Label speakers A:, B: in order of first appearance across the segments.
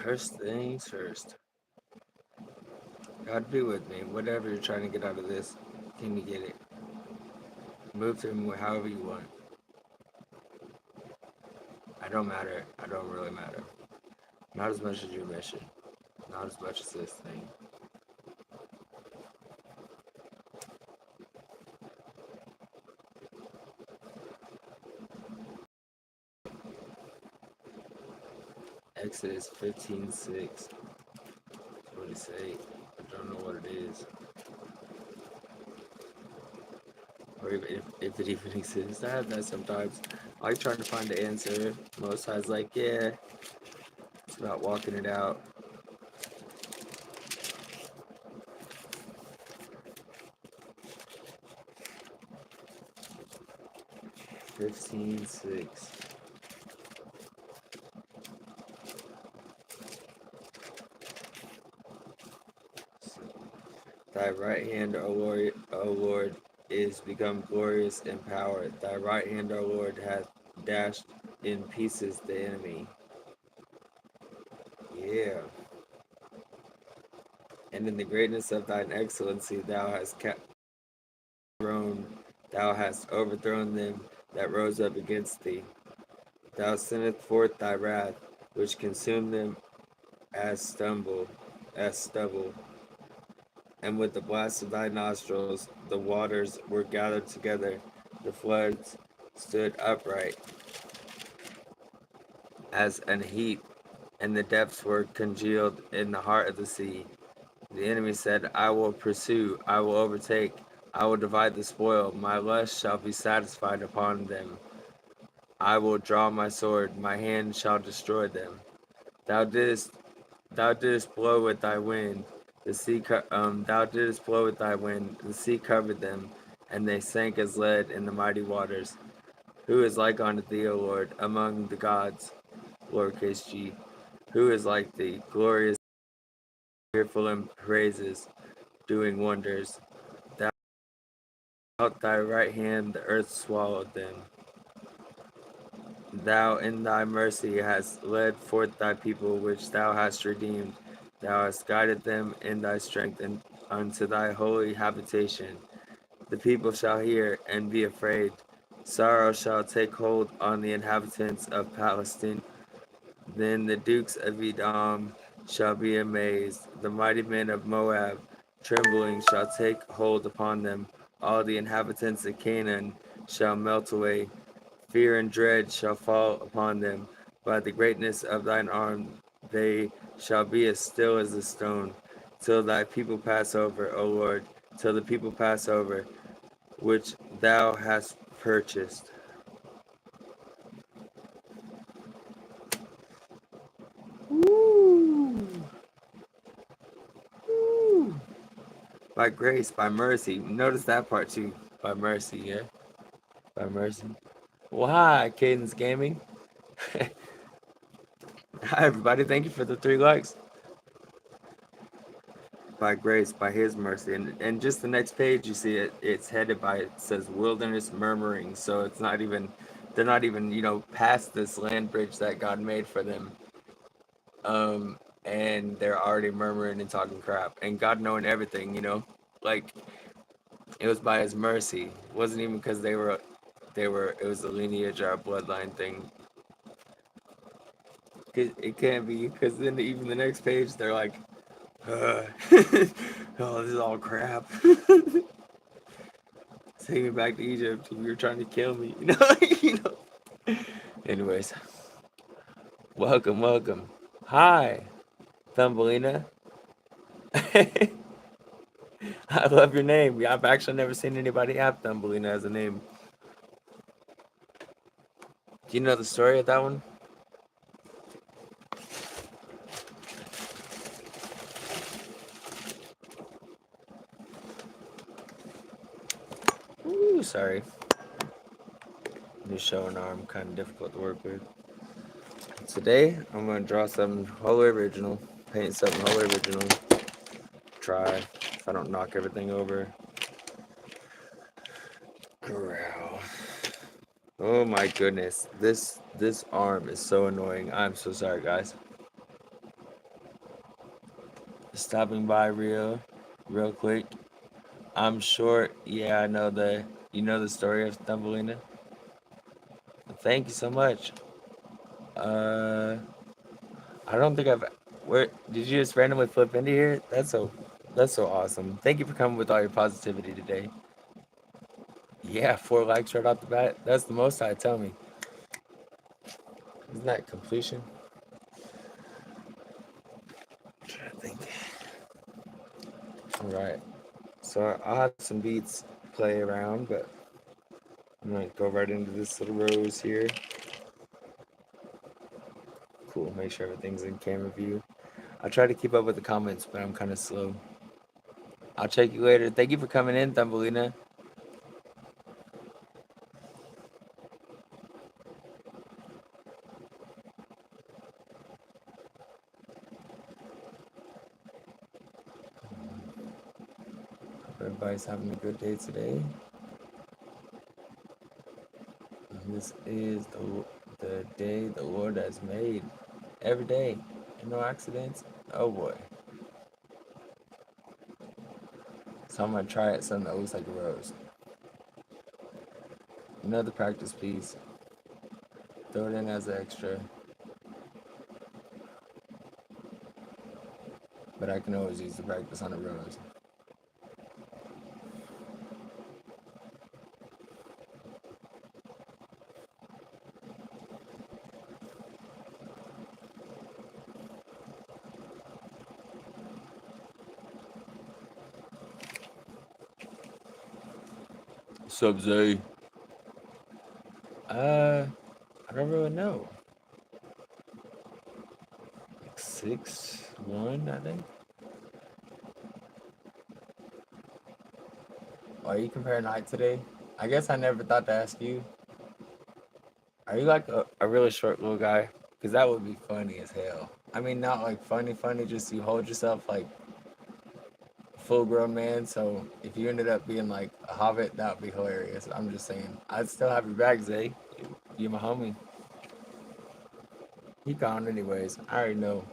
A: First things first. God be with me. Whatever you're trying to get out of this, can you get it? Move to him however you want. I don't matter. I don't really matter. Not as much as your mission. Not as much as this thing. Exodus 15:6. What did it say? I don't know what it is. Or if it even exists. I have that sometimes. I like trying to find the answer. Most times, like, yeah, it's about walking it out. 15:6. Thy right hand, O Lord, is become glorious in power. Thy right hand, O Lord, hath dashed in pieces the enemy. Yeah. And in the greatness of thine excellency, thou hast thou hast overthrown them that rose up against thee. Thou sendest forth thy wrath, which consumed them as stubble. And with the blast of thy nostrils, the waters were gathered together, the floods stood upright as an heap, and the depths were congealed in the heart of the sea. The enemy said, I will pursue, I will overtake, I will divide the spoil, my lust shall be satisfied upon them. I will draw my sword, my hand shall destroy them. Thou didst Thou didst blow with thy wind, thou didst blow with thy wind, the sea covered them, and they sank as lead in the mighty waters. Who is like unto thee, O Lord, among the gods, lowercase g? Who is like thee, glorious, fearful in praises, doing wonders? Thou out thy right hand the earth swallowed them. Thou in thy mercy hast led forth thy people which thou hast redeemed. Thou hast guided them in thy strength and unto thy holy habitation. The people shall hear and be afraid. Sorrow shall take hold on the inhabitants of Palestine. Then the dukes of Edom shall be amazed. The mighty men of Moab, trembling, shall take hold upon them. All the inhabitants of Canaan shall melt away. Fear and dread shall fall upon them. By the greatness of thine arm they shall be as still as a stone, till thy people pass over, O Lord, till the people pass over, which thou hast purchased. Woo! Woo! By grace, by mercy. Notice that part too. By mercy, yeah? By mercy. Well, hi, Cadence Gaming. Hi, everybody. Thank you for the 3 likes. By grace, by his mercy. And just the next page, you see it's headed by, it says wilderness murmuring. So it's not even, they're not even, past this land bridge that God made for them. And they're already murmuring and talking crap. And God knowing everything, like it was by his mercy. It wasn't even because it was a lineage or a bloodline thing. It can't be, because then even the next page, they're like, oh, this is all crap. Take me back to Egypt. You were trying to kill me. Anyways, welcome. Hi, Thumbelina. I love your name. I've actually never seen anybody have Thumbelina as a name. Do you know the story of that one? Ooh, sorry. New showing arm, kind of difficult to work with. Today, I'm going to draw something wholly original, paint something wholly original. Try, if I don't knock everything over. Growl. Oh my goodness, this arm is so annoying. I'm so sorry, guys. stopping by real quick. I'm short. Yeah, I know you know the story of Thumbelina. Thank you so much. Uh, I don't think I've. Where did you just randomly flip into here? That's so awesome. Thank you for coming with all your positivity today. Yeah, 4 likes right off the bat. That's the most I tell me. Isn't that completion? I'm trying to think. All right. So I'll have some beats play around, but I'm gonna go right into this little rose here. Cool. Make sure everything's in camera view. I try to keep up with the comments, but I'm kind of slow. I'll check you later. Thank you for coming in, Thumbelina. Hope everybody's having a good day today. This is the day the Lord has made. Every day. And no accidents. Oh boy. So I'm gonna try it something that looks like a rose. Another practice piece. Throw it in as an extra. But I can always use the practice on a rose. Sub Zay. I don't really know. Like 6'1", I think. Are you comparing height today? I guess I never thought to ask you. Are you like a really short little guy? Because that would be funny as hell. I mean, not like funny, just you hold yourself like a full grown man. So if you ended up being like a hobbit, that would be hilarious. I'm just saying. I'd still have your back, Zay. You my homie. He gone anyways. I already know.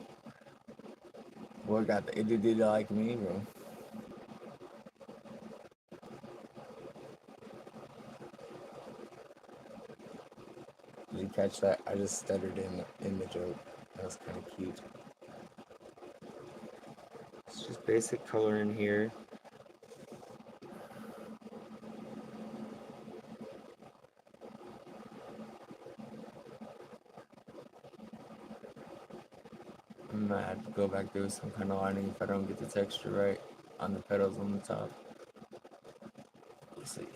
A: Boy got the ADD like me, bro. Did you catch that? I just stuttered in the joke. That was kind of cute. It's just basic color in here. I'm gonna have to go back through some kind of lining if I don't get the texture right on the petals on the top. Let's see.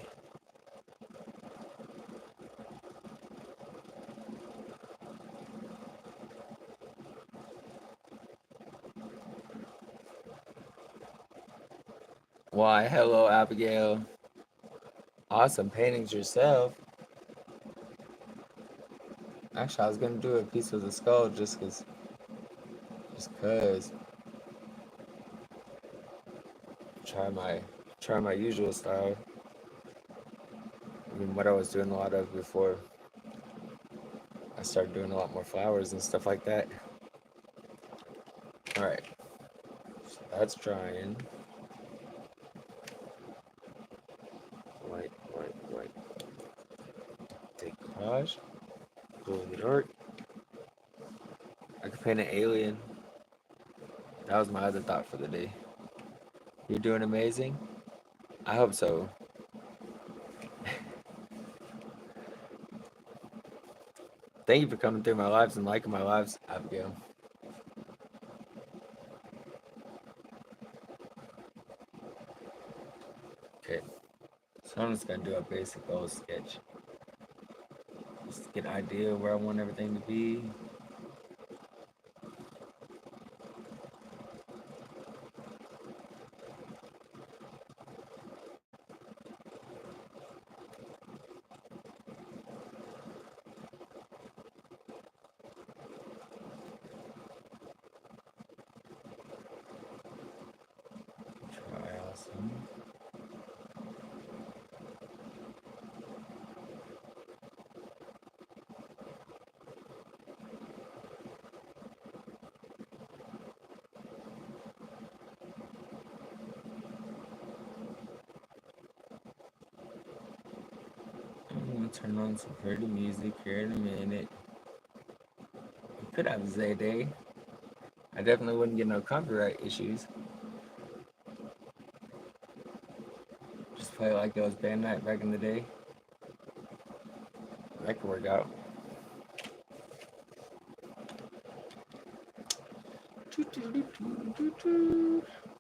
A: Why, hello, Abigail. Awesome paintings yourself. Actually, I was gonna do a piece of the skull just cause. Try my, try my usual style. I mean, what I was doing a lot of before I started doing a lot more flowers and stuff like that. All right, so that's drying. White. Decoupage. Glow in the dark. I could paint an alien. That was my other thought for the day. You're doing amazing. I hope so. Thank you for coming through my lives and liking my lives, Abigail. Okay, so I'm just gonna do a basic old sketch. Just to get an idea of where I want everything to be. Try awesome. gonna turn on some pretty music here in a minute. We could have Zay Day. I definitely wouldn't get no copyright issues. Just play it like it was band night back in the day. That could work out.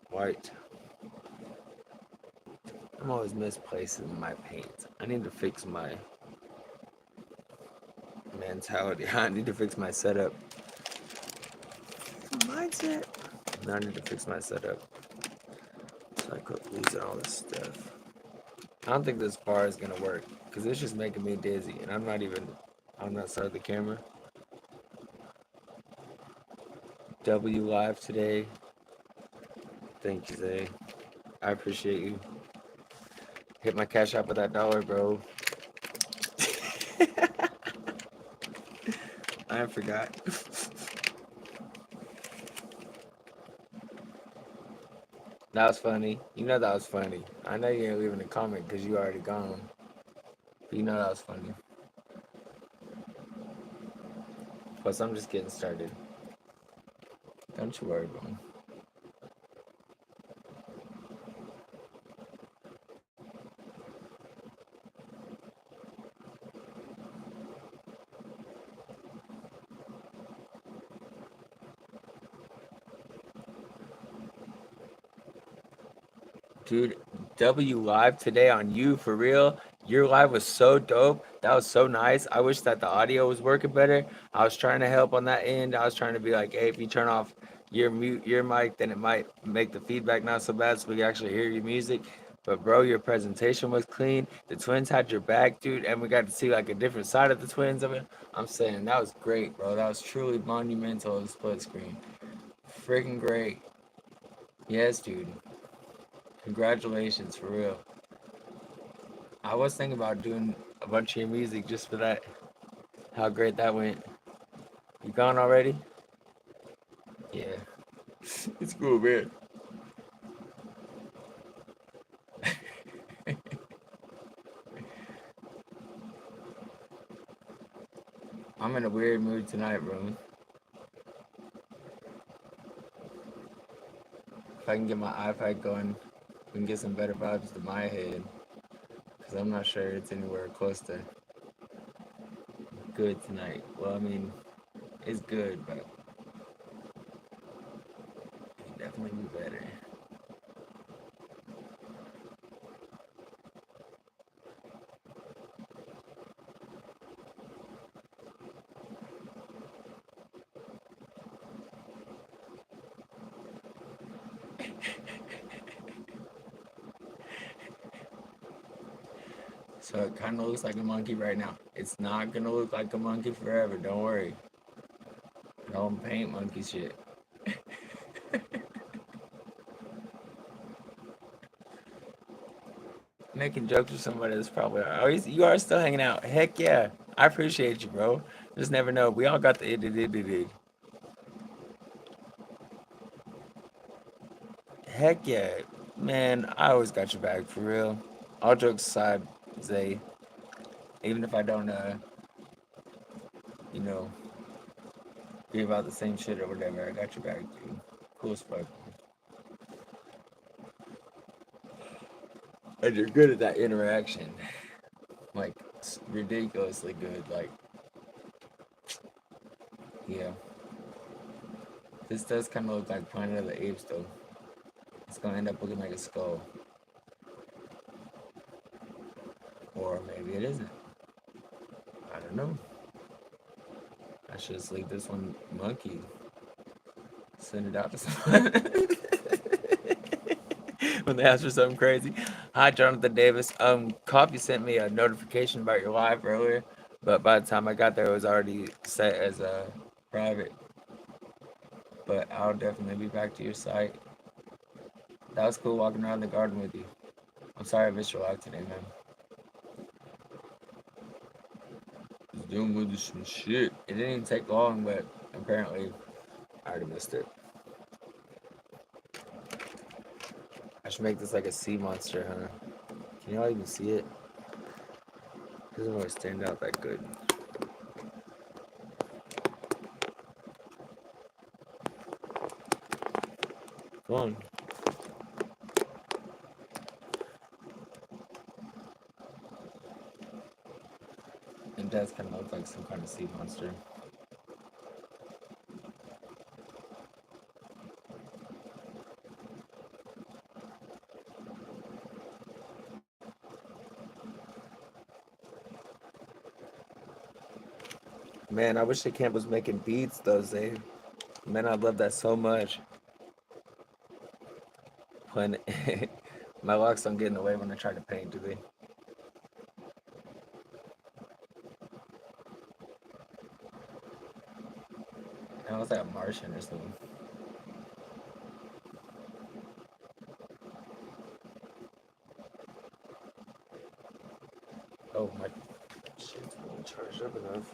A: White. I'm always misplacing my paint. I need to fix my mentality. I need to fix my setup. Mindset. Now I need to fix my setup. So I could lose all this stuff. I don't think this bar is gonna work because it's just making me dizzy, and I'm not even on that side of the camera. W live today. Thank you, Zay. I appreciate you. Hit my cash app with that $1, bro. I forgot. That was funny. You know that was funny. I know you ain't leaving a comment because you already gone. But you know that was funny. Plus, I'm just getting started. Don't you worry, bro. Dude, W live today on you for real. Your live was so dope. That was so nice. I wish that the audio was working better. I was trying to help on that end. I was trying to be like, hey, if you turn off your mic, then it might make the feedback not so bad so we can actually hear your music. But bro, your presentation was clean. The twins had your back, dude, and we got to see like a different side of the twins. I mean, I'm saying that was great, bro. That was truly monumental of split screen. Freaking great. Yes, dude. Congratulations, for real. I was thinking about doing a bunch of your music just for that. How great that went. You gone already? Yeah. It's cool, man. I'm in a weird mood tonight, bro. If I can get my iPad going, we can get some better vibes to my head. Because I'm not sure it's anywhere close to good tonight. Well, I mean, it's good, but it can definitely be better. So it kind of looks like a monkey right now. It's not going to look like a monkey forever. Don't worry. Don't paint monkey shit. Making jokes with somebody that's probably you are still hanging out. Heck yeah. I appreciate you, bro. Just never know. We all got the it. Heck yeah. Man, I always got your back for real. All jokes aside, Zay, even if I don't you know, be about the same shit or whatever, I got your back, dude. Cool as fuck. And you're good at that interaction. Like ridiculously good. Like, yeah. This does kind of look like Planet of the Apes, though. It's gonna end up looking like a skull. Or maybe it isn't. I don't know. I should just leave this one monkey. Send it out to someone. When they ask for something crazy. Hi, Jonathan Davis. Coffee sent me a notification about your live earlier, but by the time I got there, it was already set as a private. But I'll definitely be back to your site. That was cool walking around the garden with you. I'm sorry I missed your live today, man. Was doing with some shit. It didn't even take long, but apparently I already missed it. I should make this like a sea monster, huh? Can y'all even see it? Doesn't really stand out that good. Come on. It does kind of look like some kind of sea monster. Man, I wish the camp was making beats though, Zay. Man, I love that so much. When my locks don't get in the way when I try to paint, do they? I was like a Martian or something. Oh my shit's not charged up enough.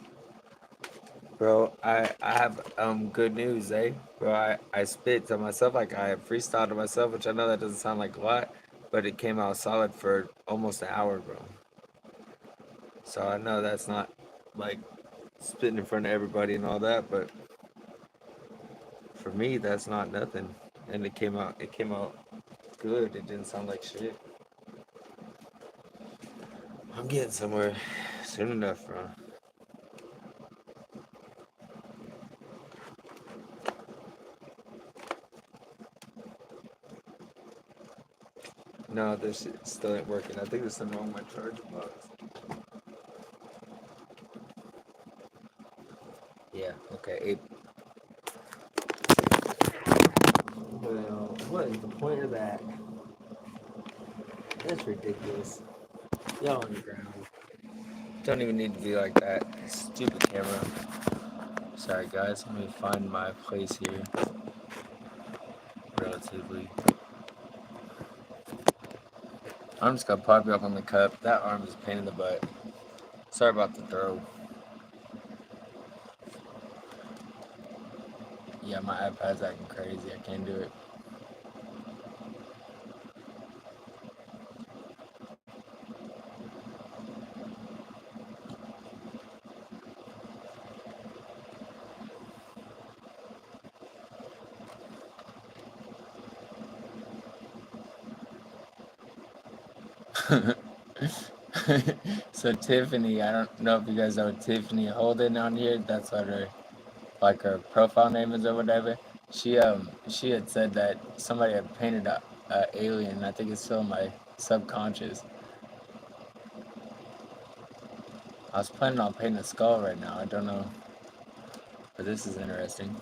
A: Bro, I have good news, eh? Bro, I spit to myself like I freestyled to myself, which I know that doesn't sound like a lot, but it came out solid for almost an hour, bro. So I know that's not like spitting in front of everybody and all that, but for me that's not nothing. And it came out good. It didn't sound like shit. I'm getting somewhere soon enough, bro. No, this shit still ain't working. I think there's something wrong with my charger box. Yeah, okay. Well, what is the point of that? That's ridiculous. Y'all on the ground. Don't even need to be like that. Stupid camera. Sorry guys, let me find my place here. Relatively. I'm just gonna pop you up on the cup. That arm is a pain in the butt. Sorry about the throw. Yeah, my iPad's acting crazy. I can't do it. So Tiffany, I don't know if you guys know Tiffany Holden on here. That's what her profile name is or whatever. She had said that somebody had painted a alien. I think it's still in my subconscious. I was planning on painting a skull right now. I don't know, but this is interesting.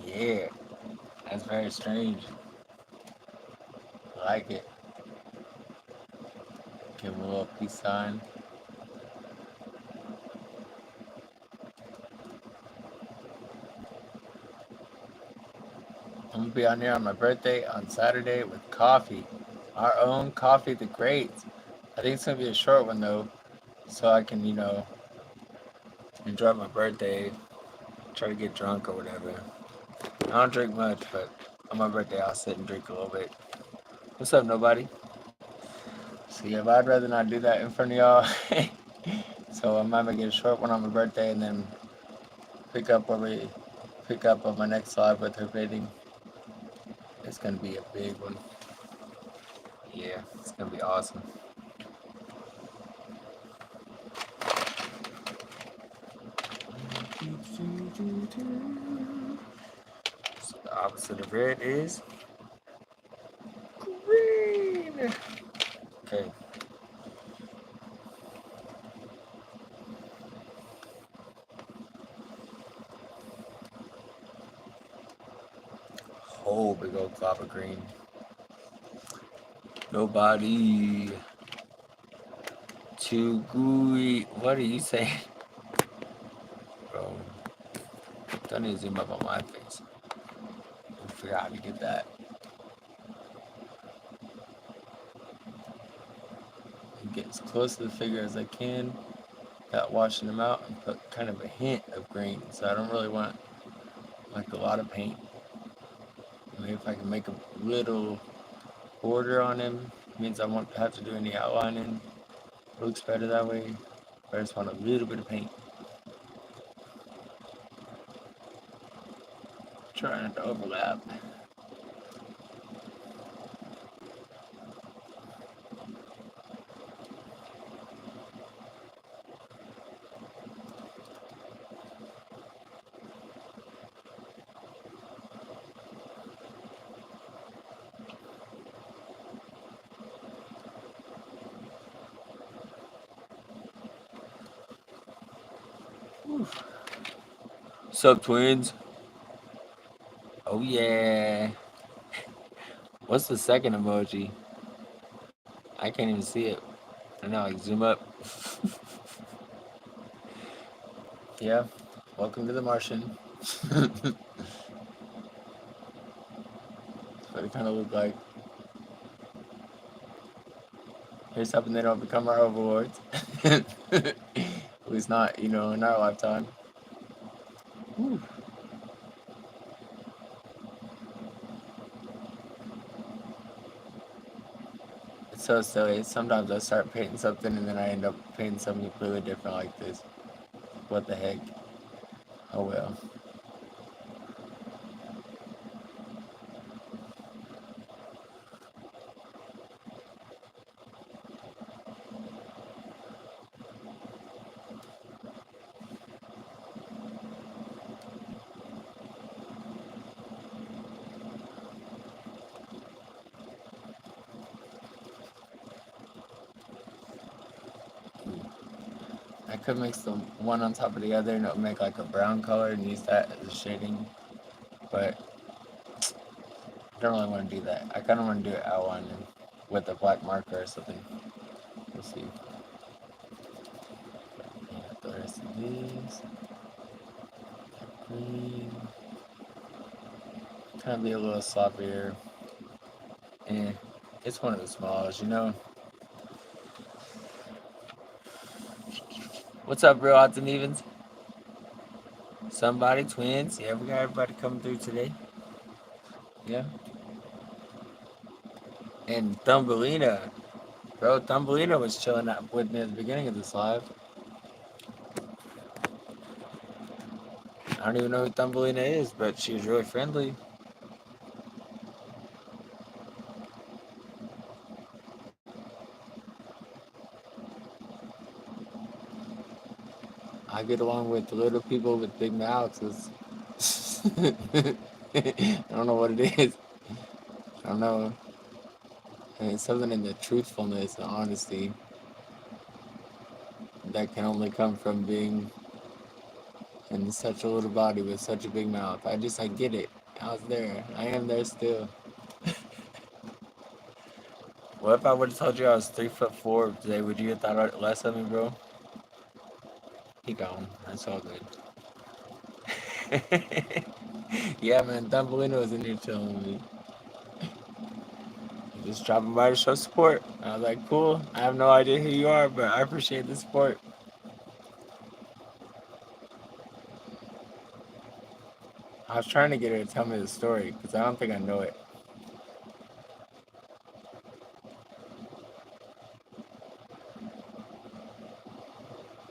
A: Yeah, that's very strange. I like it. Give him a little peace sign. I'm gonna be on here on my birthday on Saturday with coffee. Our own coffee, the great. I think it's gonna be a short one though, so I can, enjoy my birthday, try to get drunk or whatever. I don't drink much, but on my birthday I'll sit and drink a little bit. What's up, nobody? So yeah, but I'd rather not do that in front of y'all. So I might make it a short one on my birthday and then pick up where we pick up on my next live with her bidding. It's gonna be a big one. Yeah, it's gonna be awesome. So the opposite of red is green. Okay. whole big old glob of green. Nobody to gooey. What are you saying? Bro, don't need to zoom up on my face. I forgot how to get that. And get as close to the figure as I can without washing them out and put kind of a hint of green. So I don't really want like a lot of paint. Maybe if I can make a little border on him, means I won't have to do any outlining. It looks better that way. But I just want a little bit of paint. Trying not to overlap. What's up, twins? Oh yeah. What's the second emoji? I can't even see it. I know, like zoom up. Yeah. Welcome to the Martian. That's what it kind of looked like. Here's hoping they don't become our overlords. At least not, in our lifetime. Whew. It's so silly. Sometimes I start painting something and then I end up painting something completely different like this. What the heck? Oh well. I could mix the one on top of the other and it would make like a brown color and use that as a shading. But I don't really want to do that. I kind of want to do it outlining with a black marker or something. We'll see. Yeah, the rest of these. Green. Kind of be a little sloppier. Eh, it's one of the smalls. What's up, real odds and evens? Somebody, twins. Yeah, we got everybody coming through today. Yeah. And Thumbelina. Bro, Thumbelina was chilling out with me at the beginning of this live. I don't even know who Thumbelina is, but she was really friendly. I get along with little people with big mouths. I don't know what it is. I don't know. And it's something in the truthfulness and honesty that can only come from being in such a little body with such a big mouth. I get it. I was there. I am there still. What if I would have told you I was 3'4" today? Would you have thought less of me, bro? He gone. That's all good. Yeah, man. Thumbelina was in here chilling with me. Just dropping by to show support. I was like, cool. I have no idea who you are, but I appreciate the support. I was trying to get her to tell me the story because I don't think I know it.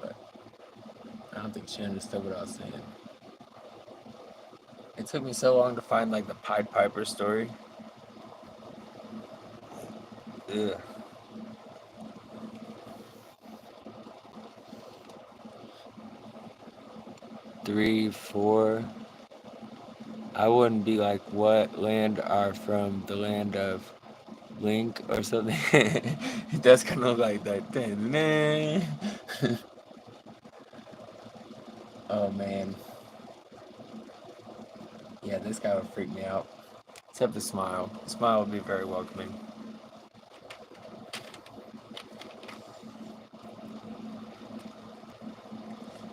A: But I don't think she understood what I was saying. It took me so long to find like the Pied Piper story. Ugh. 3, 4. I wouldn't be like, what land are from the land of Link or something. That's kind of like that. Oh man. Yeah, this guy would freak me out. Except the smile. The smile will be very welcoming.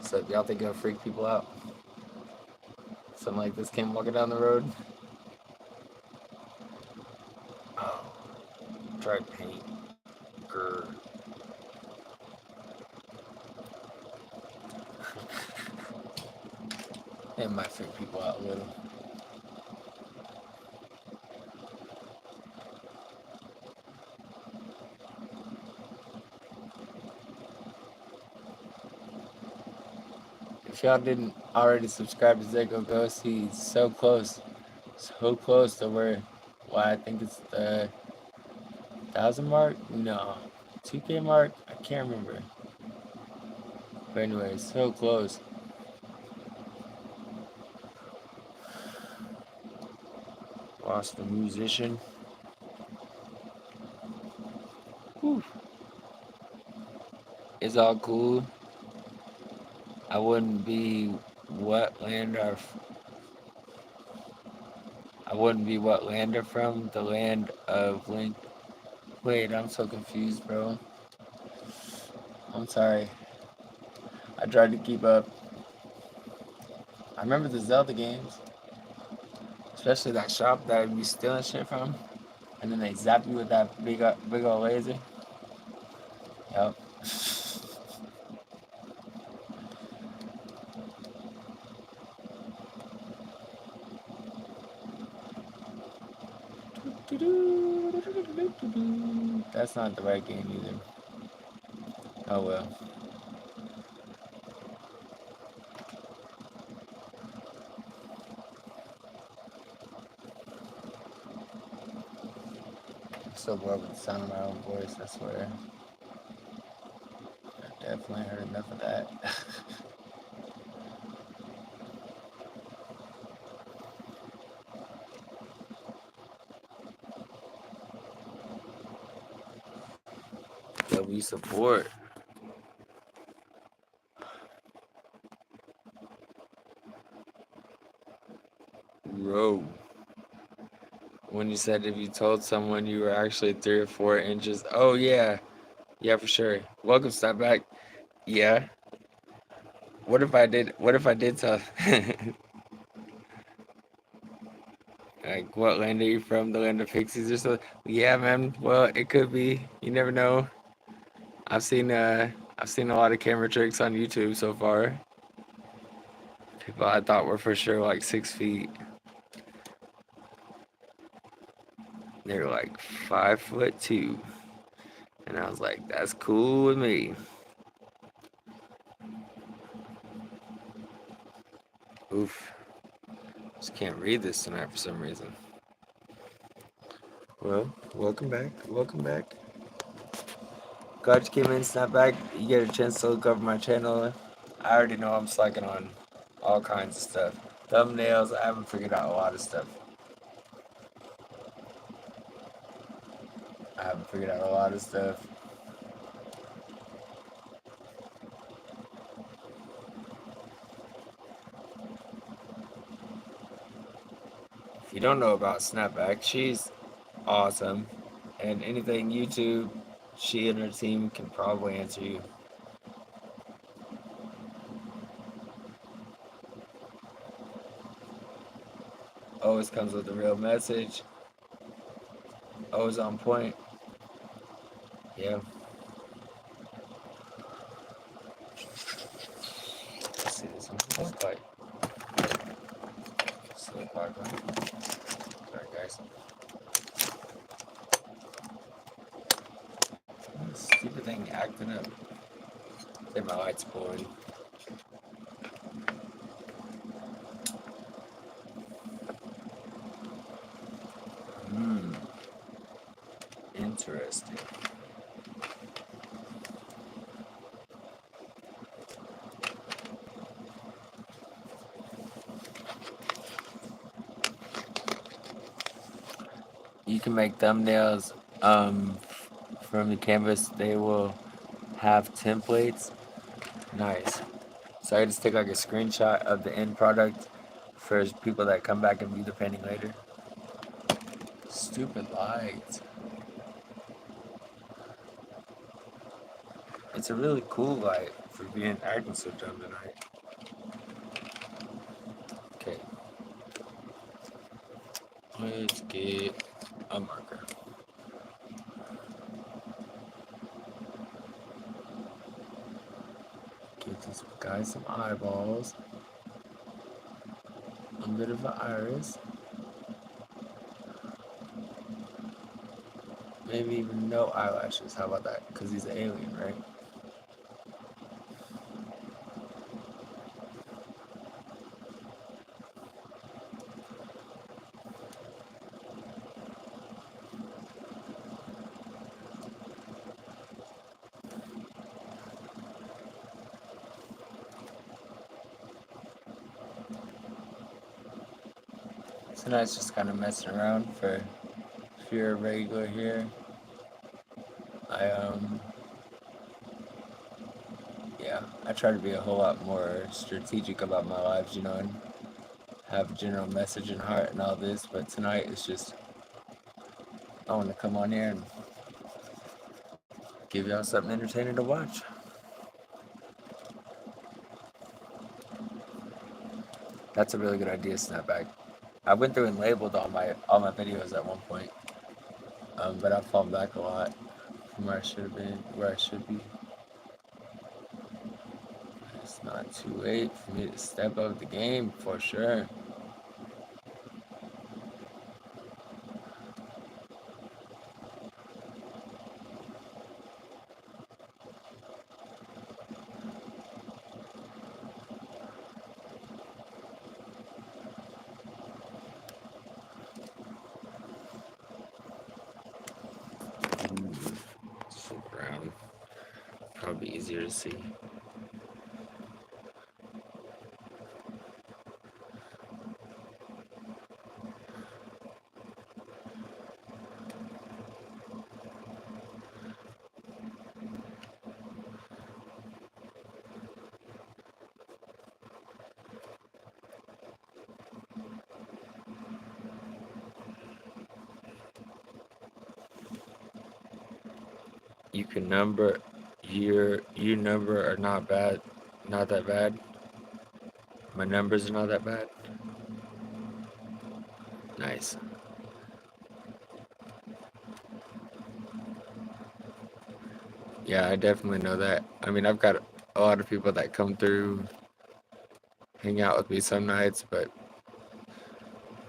A: So if y'all think it'll freak people out, something like this came walking down the road. Oh, try paint. Grr. It might freak people out a little. If y'all didn't already subscribe to Zego Ghost, he's so close to where, well, I think it's the 1,000 mark? No, 2K mark? I can't remember. But anyway, so close. Lost the musician. Whew. It's all cool. I wouldn't be what land are. I wouldn't be what land are from the land of Link. Wait, I'm so confused, bro. I'm sorry. I tried to keep up. I remember the Zelda games, especially that shop that I'd be stealing shit from, and then they zap you with that big old laser. Yep. That's not the right game either. Oh well. I'm so bored with the sound of my own voice, I swear. I definitely heard enough of that. W support. Bro. When you said if you told someone you were actually 3 or 4 inches. Oh yeah. Yeah, for sure. Welcome, step back. Yeah. What if I did tell like what land are you from? The land of pixies or something? Yeah, man. Well, it could be. You never know. I've seen a lot of camera tricks on YouTube so far. People I thought were for sure like 6 feet. They're like 5'2". And I was like, that's cool with me. Oof. Just can't read this tonight for some reason. Well, welcome back. Welcome back. Glad you came in, snap back. You get a chance to look over my channel. I already know I'm slacking on all kinds of stuff. Thumbnails, I haven't figured out a lot of stuff. If you don't know about Snapback, she's awesome. And anything YouTube, she and her team can probably answer you. Always comes with a real message. Always on point. Yeah. Let's see this one. Look like slow background. Sorry guys. This stupid thing acting up. I think my light's pulling. Interesting. You can make thumbnails from the canvas. They will have templates. Nice. So I just take like a screenshot of the end product for people that come back and view the painting later. Stupid lights. It's a really cool light for being acting so dumb tonight. Okay, let's get a marker. Give this guy some eyeballs. A bit of an iris. Maybe even no eyelashes. How about that? Because he's an alien, right? Tonight's just kind of messing around for if you're a regular here. I yeah, I try to be a whole lot more strategic about my lives, and have a general message in heart and all this, but tonight it's just I want to come on here and give y'all something entertaining to watch. That's a really good idea, Snapback. I went through and labeled all my videos at one point, but I've fallen back a lot from where I should have been, where I should be. It's not too late for me to step up the game for sure. Flip around. Probably easier to see. You can number your number are not bad, not that bad. My numbers are not that bad. Nice. Yeah, I definitely know that. I mean, I've got a lot of people that come through, hang out with me some nights, but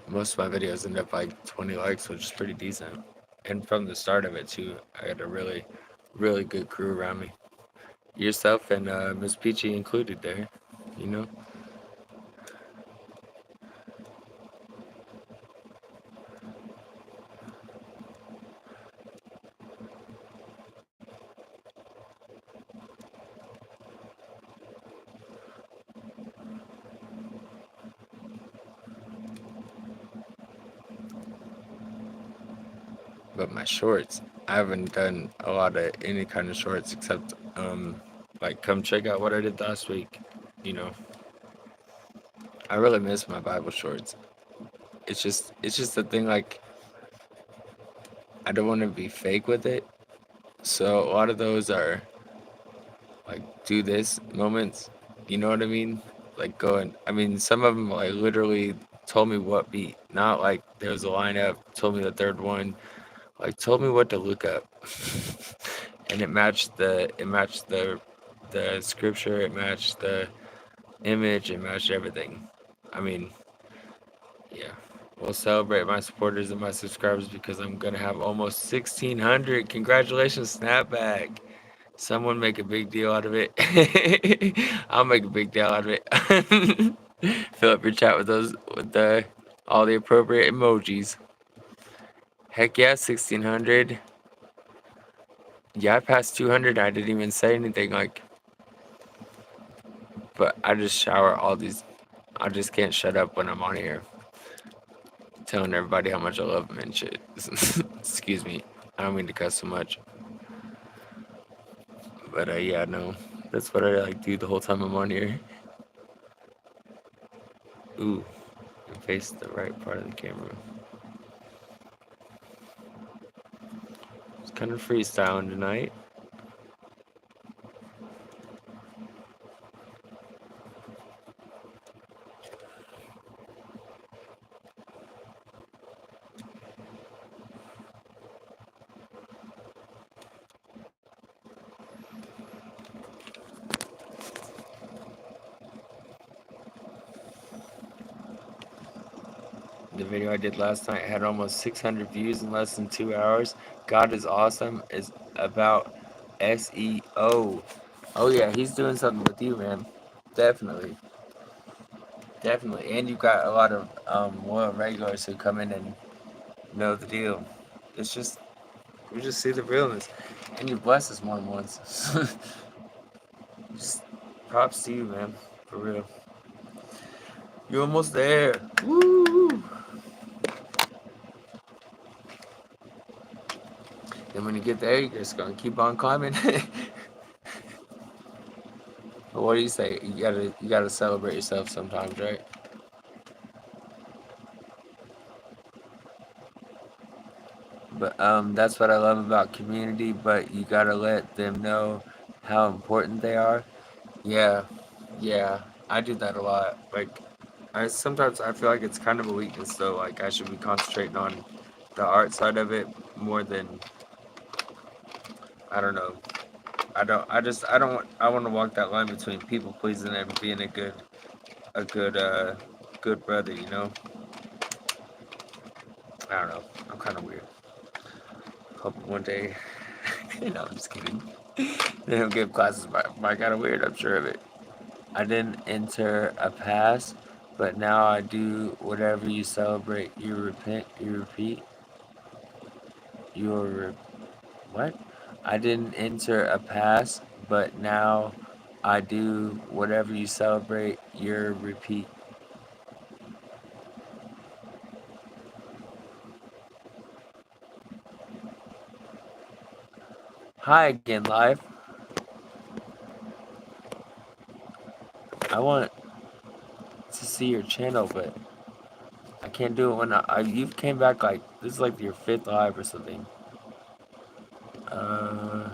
A: most of my videos end up like 20 likes, which is pretty decent. And from the start of it too, I had a really, really good crew around me. Yourself and Miss Peachy included there, you know? But my shorts, I haven't done a lot of any kind of shorts except like come check out what I did last week. You know, I really miss my Bible shorts. It's just the thing, like I don't want to be fake with it. So a lot of those are like do this moments. You know what I mean? Like going. I mean, some of them like literally told me what beat. Not like there was a lineup. Told me the third one. Like told me what to look up. And it matched the scripture. It matched the image. It matched everything. I mean, yeah. We'll celebrate my supporters and my subscribers because I'm gonna have almost 1,600. Congratulations, Snapback. Someone make a big deal out of it. I'll make a big deal out of it. Fill up your chat with the all the appropriate emojis. Heck yeah, 1,600. Yeah, I passed 200. I didn't even say anything like, but I just shower all these. I just can't shut up when I'm on here, telling everybody how much I love them and shit. Excuse me. I don't mean to cuss so much. But yeah, no, that's what I like do the whole time I'm on here. Ooh, face the right part of the camera. Kind of freestyling tonight. The video I did last night had almost 600 views in less than 2 hours. God is awesome is about SEO. Oh yeah, he's doing something with you, man. Definitely, definitely. And you've got a lot of loyal regulars who come in and know the deal. It's just we just see the realness, and you bless us more than once. Just props to you, man. For real. You're almost there. Woo! Then when you get there, you're just gonna keep on climbing. But what do you say? You gotta celebrate yourself sometimes, right? But that's what I love about community. But you gotta let them know how important they are. Yeah, yeah, I do that a lot. Like, I sometimes I feel like it's kind of a weakness though. Like I should be concentrating on the art side of it more than I don't know. I don't want. I want to walk that line between people pleasing and being a good brother. You know. I don't know. I'm kind of weird. Hope one day. No, I'm just kidding. They don't give classes by kind of weird. I'm sure of it. I didn't enter a pass, but now I do whatever you celebrate. You repent. You repeat. Your what? I didn't enter a pass, but now I do whatever you celebrate. Your repeat. Hi again, live. I want to see your channel, but I can't do it when you came back like this is like your fifth live or something. Uh,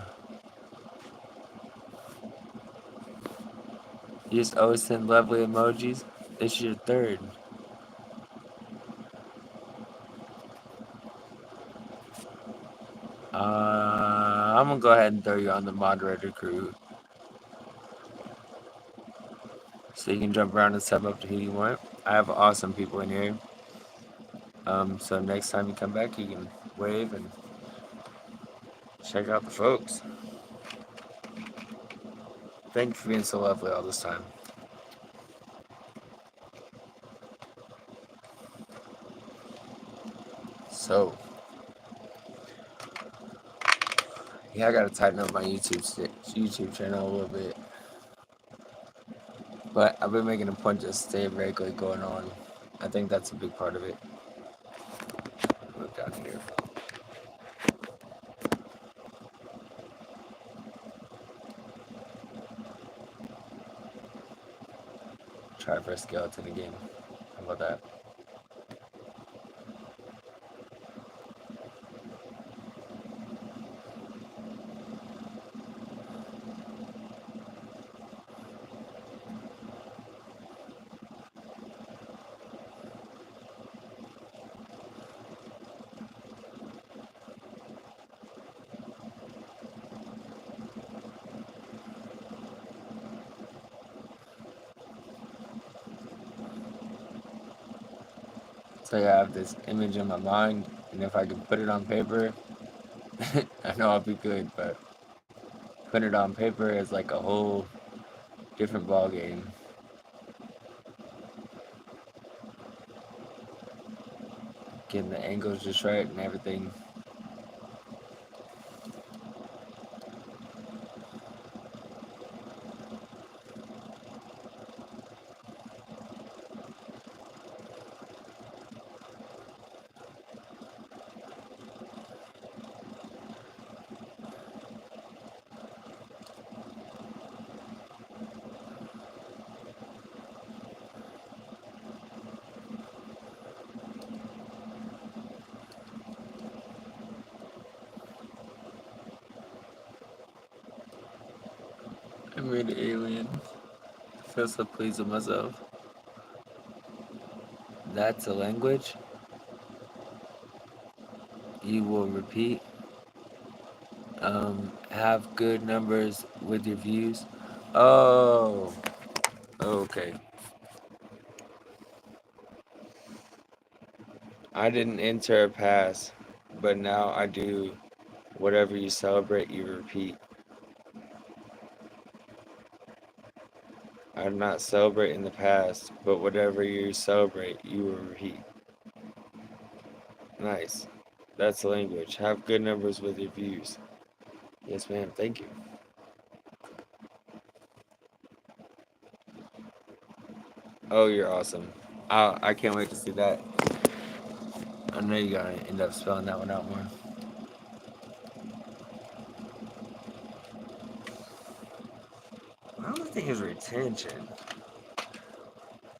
A: you just always send lovely emojis. This is your third. I'm gonna go ahead and throw you on the moderator crew, so you can jump around and sub up to who you want. I have awesome people in here. So next time you come back, you can wave and check out the folks. Thank you for being so lovely all this time. So, yeah, I gotta tighten up my YouTube channel a little bit, but I've been making a point to stay regularly going on. I think that's a big part of it. Move down here. Try for a skeleton again. How about that? So yeah, I have this image in my mind, and if I could put it on paper, I know I'll be good. But putting it on paper is like a whole different ball game. Getting the angles just right and everything. I'm an alien. I feel so pleased with myself. That's a language you will repeat. Have good numbers with your views. Oh, okay. I didn't enter a pass, but now I do. Whatever you celebrate, you repeat. I did not celebrate in the past, but whatever you celebrate, you will repeat. Nice. That's language. Have good numbers with your views. Yes, ma'am. Thank you. Oh, you're awesome. I can't wait to see that. I know you're gonna end up spelling that one out more. I don't think it's retention.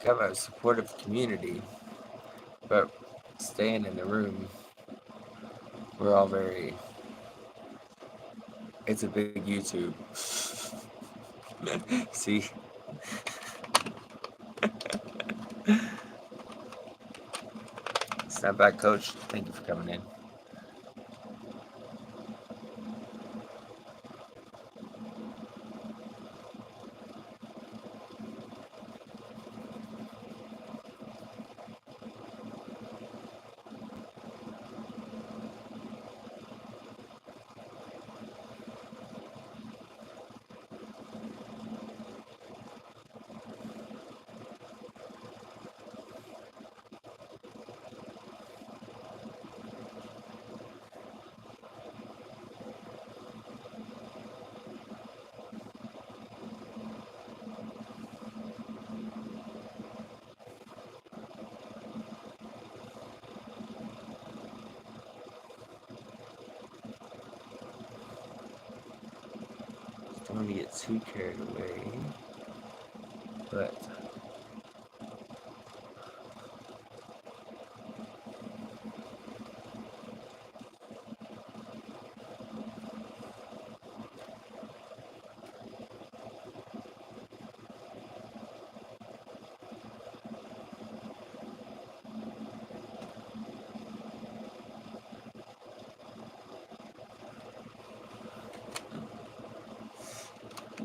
A: Have a supportive community, but staying in the room, we're all very. It's a big YouTube. See, snapback coach. Thank you for coming in. Don't want to get too carried away, but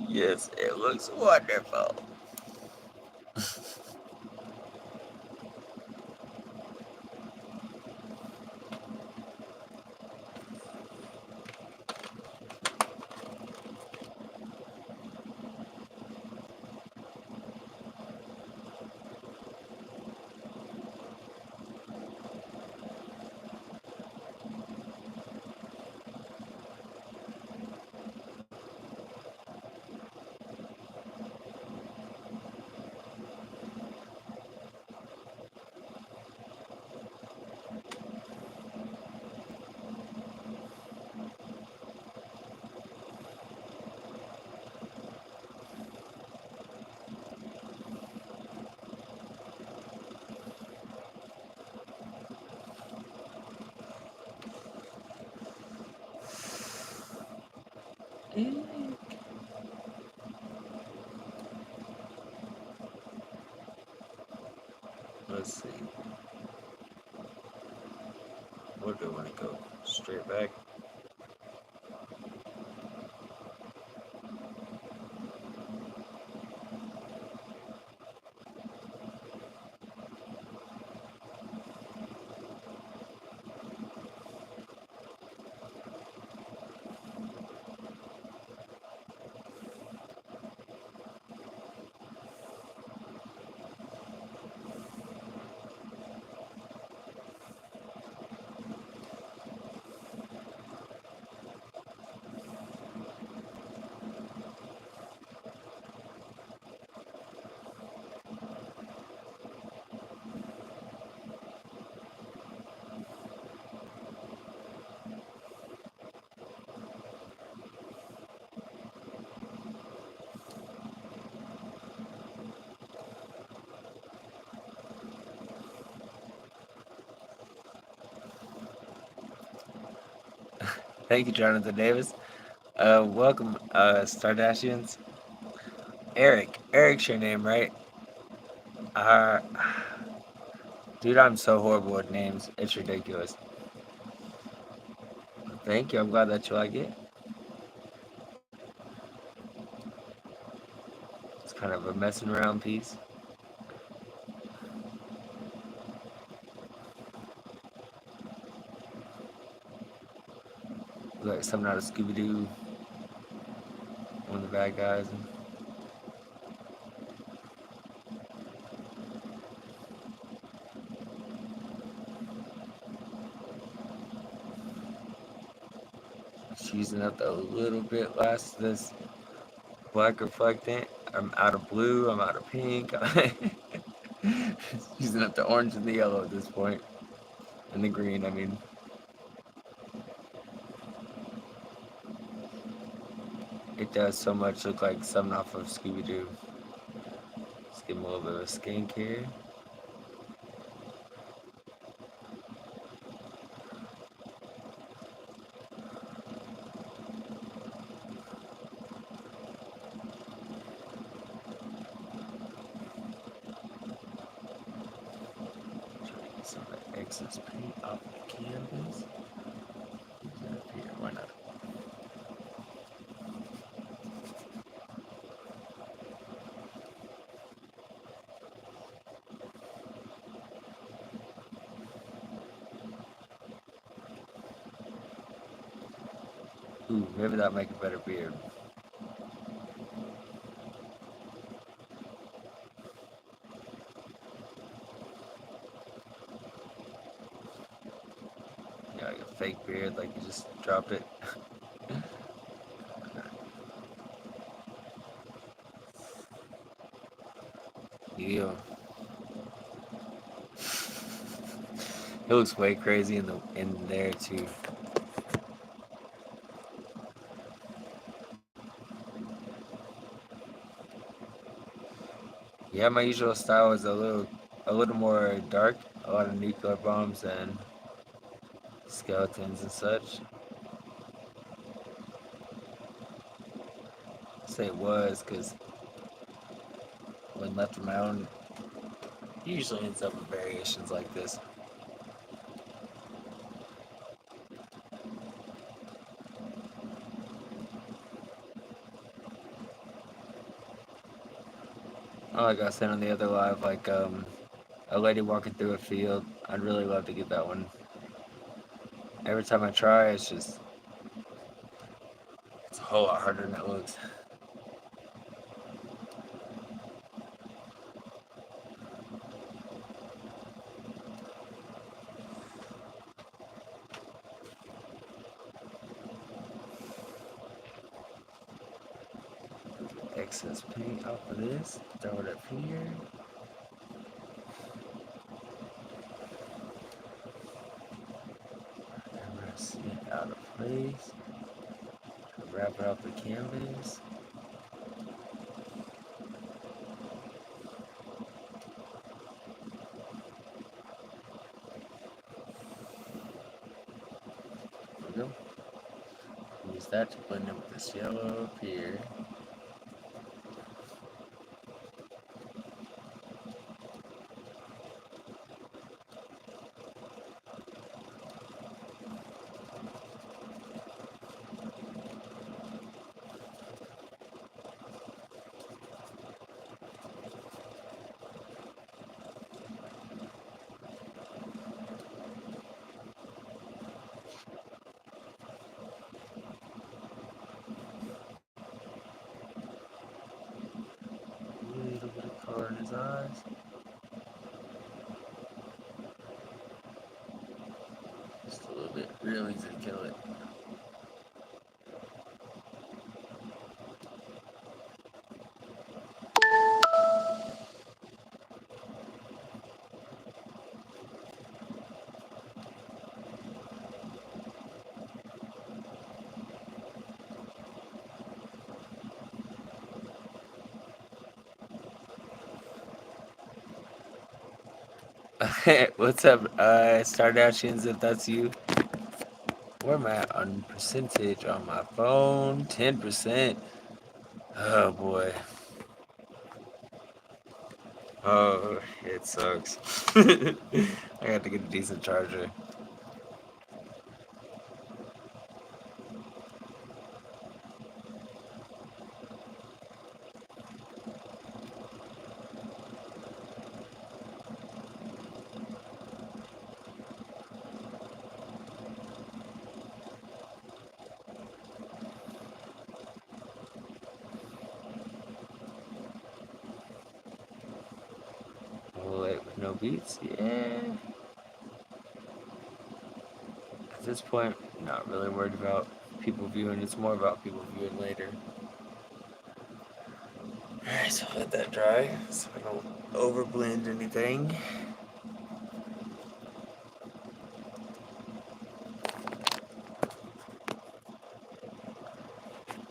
A: yes, it looks wonderful. Let's see. Where do I want to go? Straight back. Thank you, Jonathan Davis. Welcome, Stardashians. Eric. Eric's your name, right? Uh, dude, I'm so horrible with names. It's ridiculous. Thank you. I'm glad that you like it. It's kind of a messing around piece. Like something out of Scooby Doo. One of the bad guys. Just using up a little bit less of this black reflectant. I'm out of blue. I'm out of pink. Using up the orange and the yellow at this point. And the green, I mean. It does so much look like something off of Scooby Doo. Let's give him a little bit of skincare. Try to get some of that excess paint off the canvas. Use that up here, why not? Ooh, maybe that'll make a better beard. Yeah, like a fake beard, like you just dropped it. Yeah. It looks way crazy in there too. Yeah, my usual style is a little more dark. A lot of nuclear bombs and skeletons and such. I say it was because when left on my own, it usually ends up with variations like this. Oh, like I said on the other live, like a lady walking through a field. I'd really love to get that one. Every time I try, it's a whole lot harder than it looks. Excess paint off of this, throw it up here. Rest it out of place. Wrap it off the canvas. There we go. Use that to blend in with this yellow up here. A little bit of color in his eyes. Just a little bit, real easy to kill it. What's up, Stardashians, if that's you? Where am I at on percentage on my phone? 10%. Oh boy. Oh, it sucks. I got to get a decent charger. Bullet with no beats? Yeah. At this point, not really worried about people viewing. It's more about people viewing later. Alright, so let that dry so I don't overblend anything.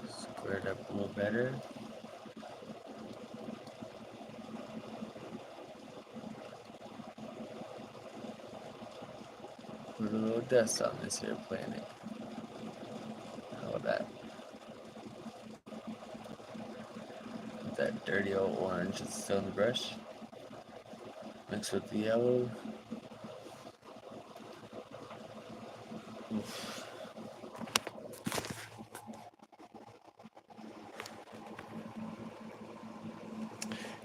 A: Square it up a little better. Put a little dust on this here planet. How about that? Put that dirty old orange that's still in the brush. Mix with the yellow. Oof.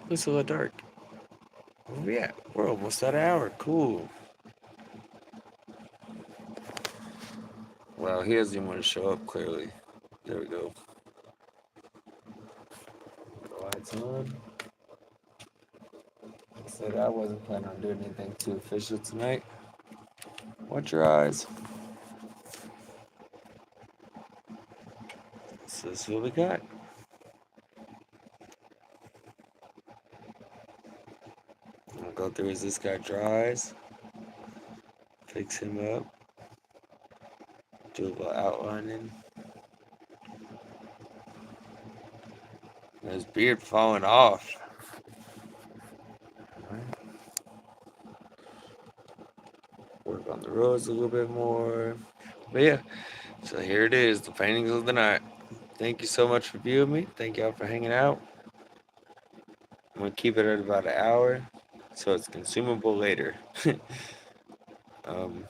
A: Looks a little dark. Where we at? We're almost at an hour. Cool. Wow, he doesn't even want to show up clearly. There we go. The lights on. Like I said, I wasn't planning on doing anything too official tonight. Watch your eyes. So this is what we got. I'll go through as this guy dries. Fix him up. Do a little outlining. And his beard falling off. Work on the roads a little bit more. But yeah, so here it is, the paintings of the night. Thank you so much for viewing me. Thank y'all for hanging out. I'm gonna keep it at about an hour, so it's consumable later. um,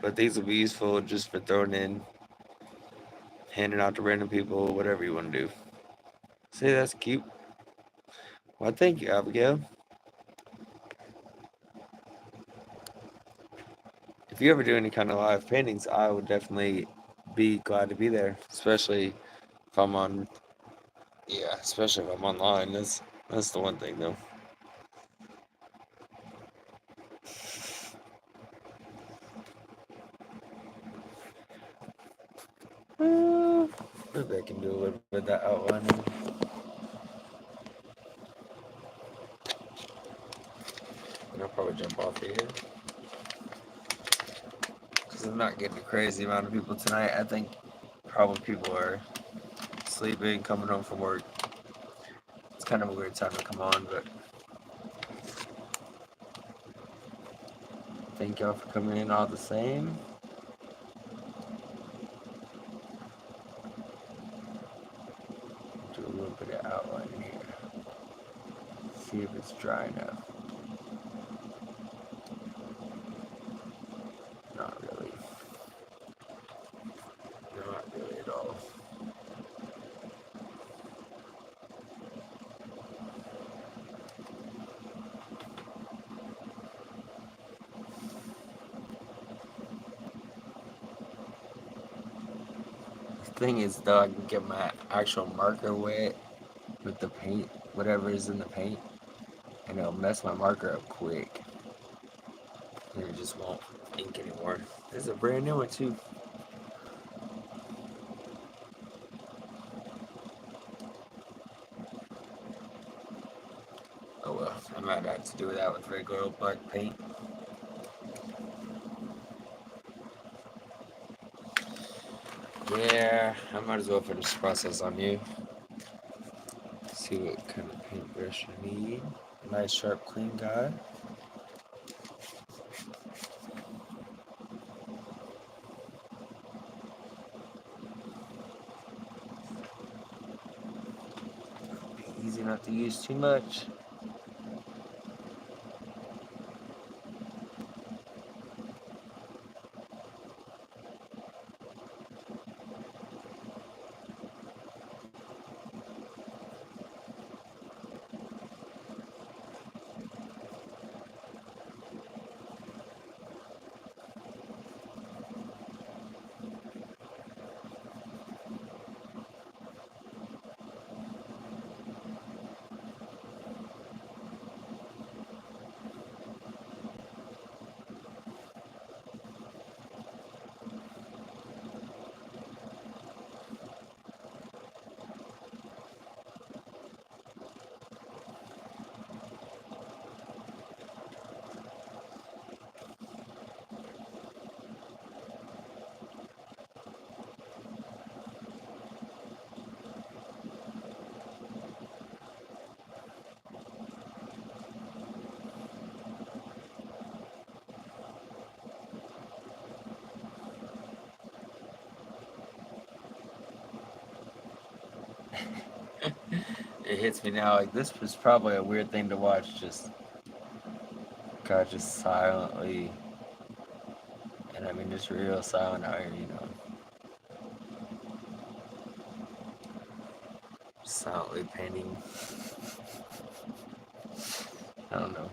A: but these will be useful just for throwing in, handing out to random people, whatever you want to do. See, that's cute. Well, thank you, Abigail. If you ever do any kind of live paintings, I would definitely be glad to be there, especially if I'm on. Yeah, especially if I'm online. That's the one thing though. Maybe I can do a little bit of that outlining. And I'll probably jump off here because I'm not getting a crazy amount of people tonight. I think probably people are sleeping, coming home from work. It's kind of a weird time to come on, but thank y'all for coming in all the same. Do a little bit of outlining here. See if it's dry enough. Not really. Not really at all. The thing is, though, I can get my actual marker wet with the paint, whatever is in the paint, and it'll mess my marker up quick. And it just won't ink anymore. This is a brand new one, too. Oh well, I might have to do that with regular old black paint. Yeah, I might as well finish the process on you. See what kind of paintbrush you need. Nice, sharp, clean guy. Be easy not to use too much. It hits me now like this was probably a weird thing to watch. Just God, just silently, and I mean just real silent out here. Silently painting. I don't know,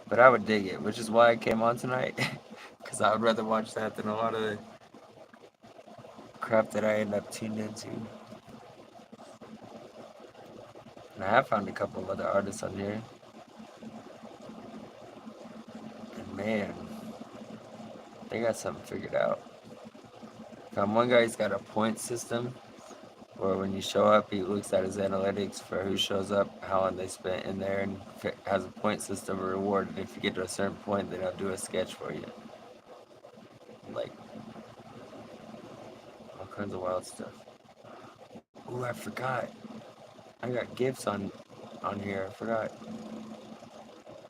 A: but I would dig it, which is why I came on tonight. Because I would rather watch that than a lot of the crap that I end up tuned into. And I have found a couple of other artists on here, and man, they got something figured out. Found one guy, he's got a point system where when you show up, he looks at his analytics for who shows up, how long they spent in there, and has a point system of reward. And if you get to a certain point, then he'll do a sketch for you. Like all kinds of wild stuff. Ooh, I forgot. I got gifts on here. I forgot.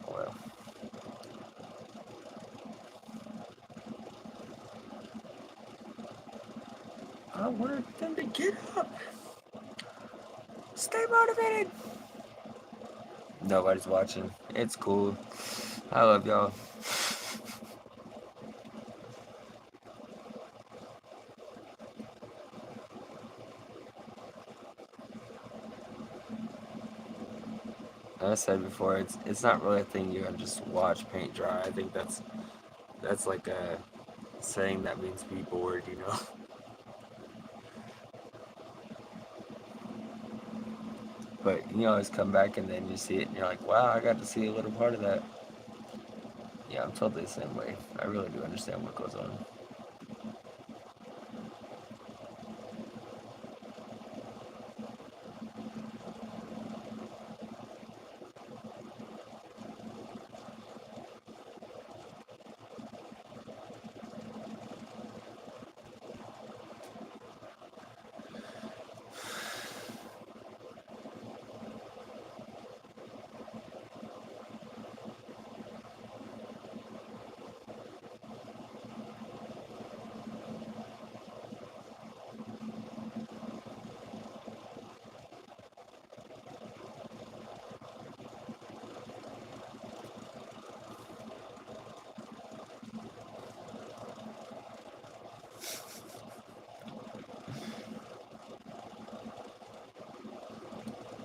A: Oh, well. I wanted them to get up. Stay motivated. Nobody's watching. It's cool. I love y'all. As I said before, it's not really a thing you can just watch paint dry. I think that's like a saying that means be bored. But you always come back and then you see it and you're like, wow, I got to see a little part of that. Yeah, I'm totally the same way. I really do understand what goes on.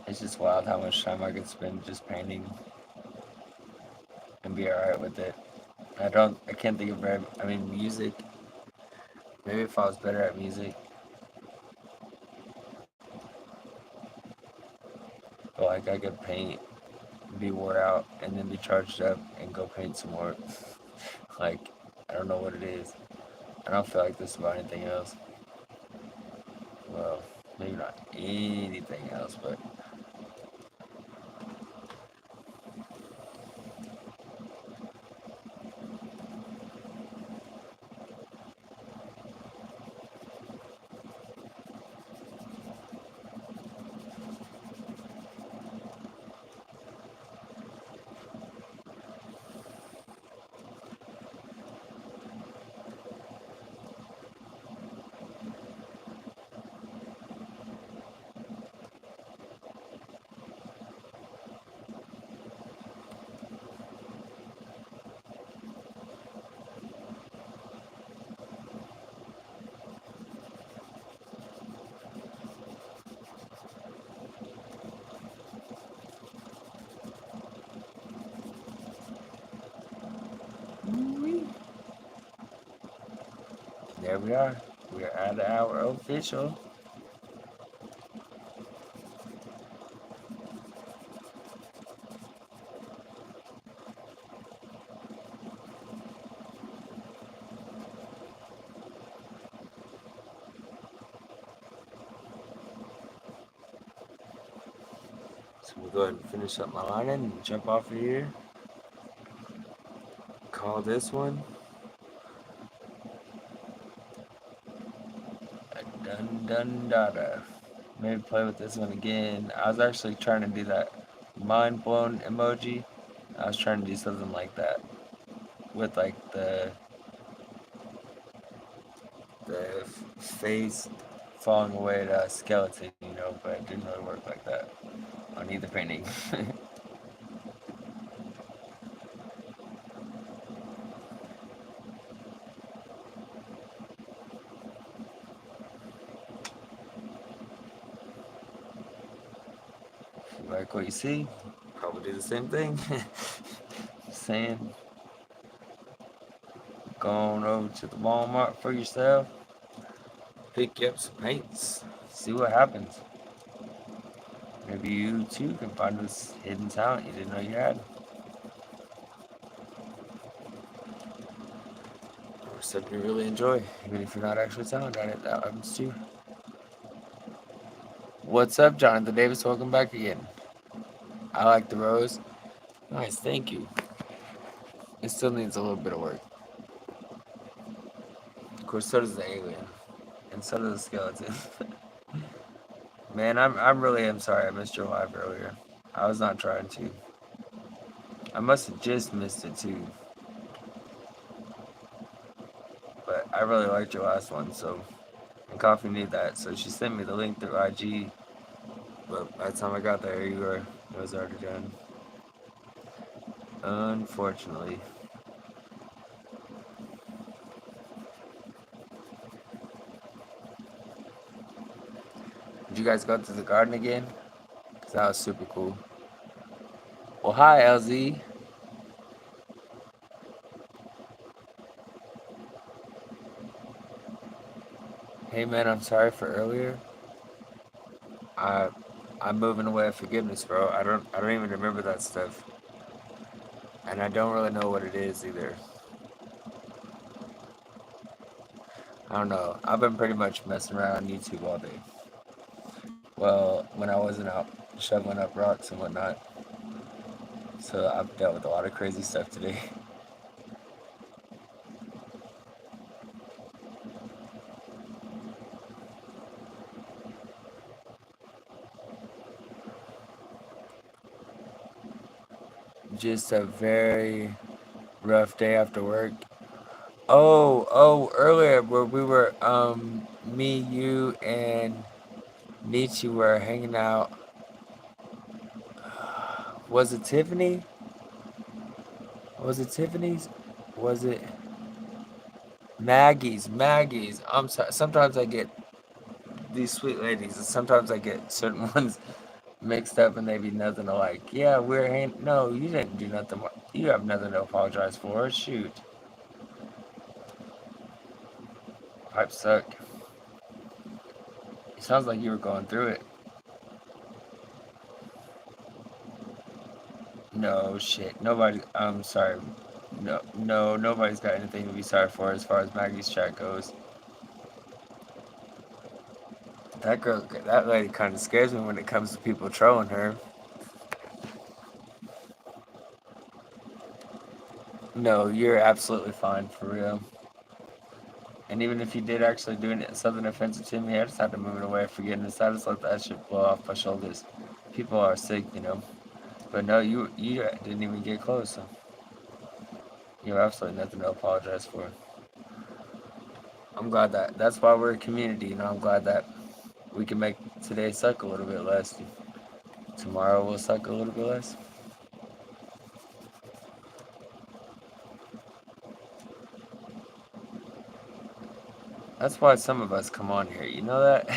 A: It's just wild how much time I could spend just painting and be alright with it. I can't think of music. Maybe if I was better at music, but like I could paint, be wore out, and then be charged up and go paint some more. Like, I don't know what it is. I don't feel like this about anything else. Well, maybe not anything else, but there we are. We're at our official. So we'll go ahead and finish up my lining and jump off of here. Call this one a dun dun dada. Maybe play with this one again. I was actually trying to do that mind blown emoji. I was trying to do something like that with like the face falling away at a skeleton, know, but it didn't really work like that on either painting. You like what you see? Probably do the same thing. Saying, going over to the Walmart for yourself, pick up some paints, see what happens. Maybe you too can find this hidden talent you didn't know you had. Or something you really enjoy, even if you're not actually talented at it. That happens too. What's up, Jonathan Davis? Welcome back again. I like the rose. Nice, thank you. It still needs a little bit of work. Of course, so does the alien, and so does the skeleton. Man, I'm really am sorry I missed your live earlier. I was not trying to. I must have just missed it too. But I really liked your last one, so and Coffee knew that, so she sent me the link through IG. But by the time I got there, it was already done. Unfortunately. Did you guys go to the garden again? Cause that was super cool. Well, hi LZ. Hey man, I'm sorry for earlier. I I'm moving away of forgiveness, bro. I don't even remember that stuff, and I don't really know what it is either. I don't know. I've been pretty much messing around on YouTube all day. Well, when I wasn't out shoveling up rocks and whatnot, so I've dealt with a lot of crazy stuff today. Just a very rough day after work. Earlier where we were, me, you, and Nietzsche were hanging out. Was it Tiffany? Was it Tiffany's? Was it Maggie's? Maggie's. I'm sorry. Sometimes I get these sweet ladies, and sometimes I get certain ones mixed up, and they be nothing alike. Yeah, we're hanging. No, you didn't do nothing. You have nothing to apologize for. Shoot. Pipes suck. It sounds like you were going through it. No shit. Nobody. I'm sorry. No, nobody's got anything to be sorry for as far as Maggie's chat goes. That lady kind of scares me when it comes to people trolling her. No, you're absolutely fine for real. And even if you did actually do something offensive to me, I just had to move it away, forgiveness. I just let that shit blow off my shoulders. People are sick, you know. But no, you didn't even get close. So you have absolutely nothing to apologize for. I'm glad that's why we're a community. You know, I'm glad that we can make today suck a little bit less. Tomorrow will suck a little bit less. That's why some of us come on here. You know that?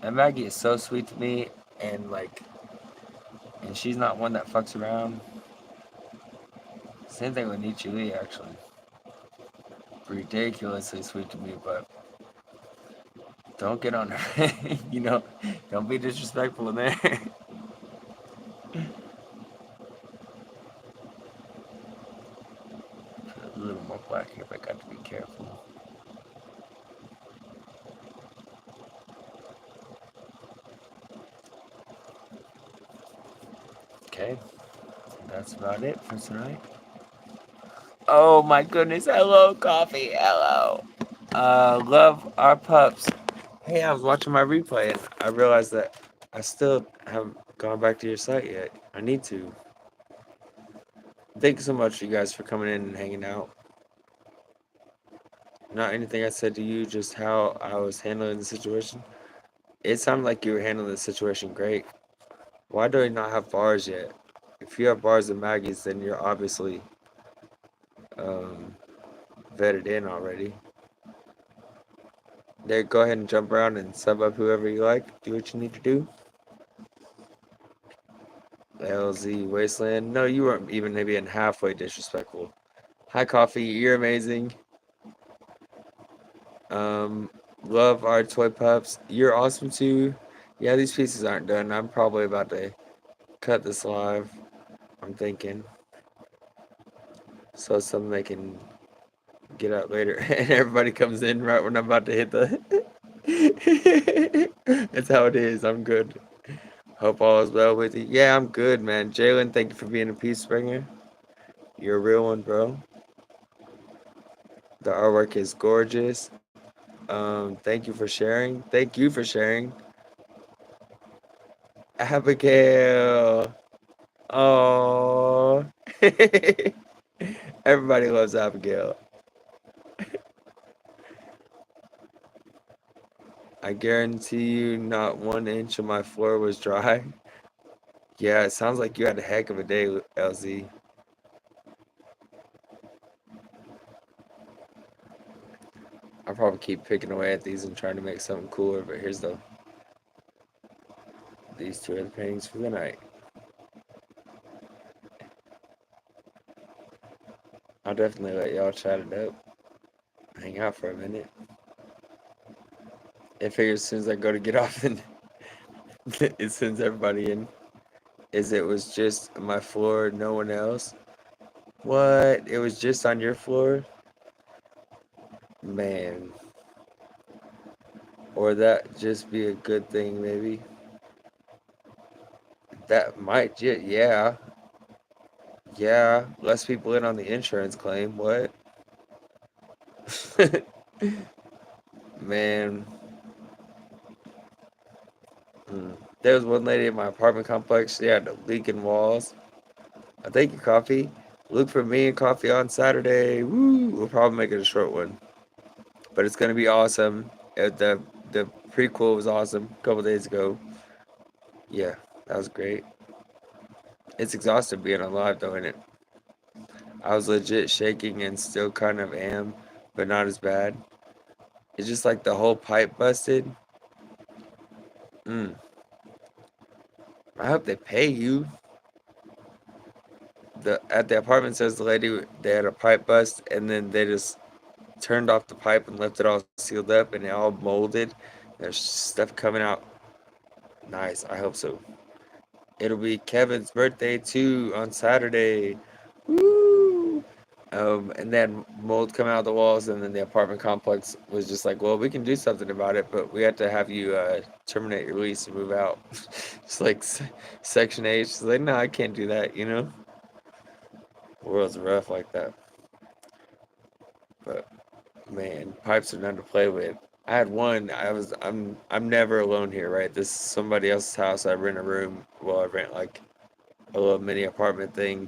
A: And Maggie is so sweet to me, and and she's not one that fucks around. Same thing with Nietzsche Lee, actually. Ridiculously sweet to me, but don't get on her. You know, don't be disrespectful in there. Put a little more black here, but I got to be careful. Okay, that's about it for tonight. Oh my goodness, hello, coffee, hello. Love our pups. Hey, I was watching my replay and I realized that I still haven't gone back to your site yet. I need to. Thanks so much, you guys, for coming in and hanging out. Not anything I said to you, just how I was handling the situation. It sounded like you were handling the situation great. Why do I not have bars yet? If you have bars and Maggie's, then you're obviously um, vetted in already. There, go ahead and jump around and sub up whoever you like. Do what you need to do. LZ Wasteland. No, you weren't even maybe in halfway disrespectful. Hi, Coffee. You're amazing. Um, love our toy pups. You're awesome too. Yeah, these pieces aren't done. I'm probably about to cut this live. I'm thinking. So something they can get out later. And everybody comes in right when I'm about to hit the. That's how it is. I'm good. Hope all is well with you. Yeah, I'm good, man. Jalen, thank you for being a peace bringer. You're a real one, bro. The artwork is gorgeous. Thank you for sharing. Thank you for sharing. Abigail. Oh. Everybody loves Abigail. I guarantee you not 1 inch of my floor was dry. Yeah, it sounds like you had a heck of a day, LZ. I'll probably keep picking away at these and trying to make something cooler, but here's these two are the paintings for the night. I'll definitely let y'all chat it up. Hang out for a minute. I figure as soon as I go to get off and it sends everybody in. Is it was just my floor, no one else? What? It was just on your floor? Man. Or that just be a good thing, maybe. That might, yeah. Yeah. Less people in on the insurance claim. What? Man. There was one lady in my apartment complex. She had leaking walls. I thank you, Coffee. Look for me and Coffee on Saturday. Woo! We'll probably make it a short one, but it's gonna be awesome. The prequel was awesome a couple days ago. Yeah, that was great. It's exhausting being alive though, isn't it? I was legit shaking and still kind of am, but not as bad. It's just like the whole pipe busted. Mm. I hope they pay you. The at the apartment says the lady they had a pipe bust and then they just turned off the pipe and left it all sealed up and it all molded. There's stuff coming out. Nice. I hope so. It'll be Kevin's birthday too on Saturday. Woo! And then mold come out of the walls, and then the apartment complex was just like, "Well, we can do something about it, but we have to have you terminate your lease and move out." It's like Section 8. She's like, "No, I can't do that." The world's rough like that. But man, pipes are none to play with. I had one. I'm never alone here, right? This is somebody else's house. I rent a room. Well, I rent like a little mini apartment thing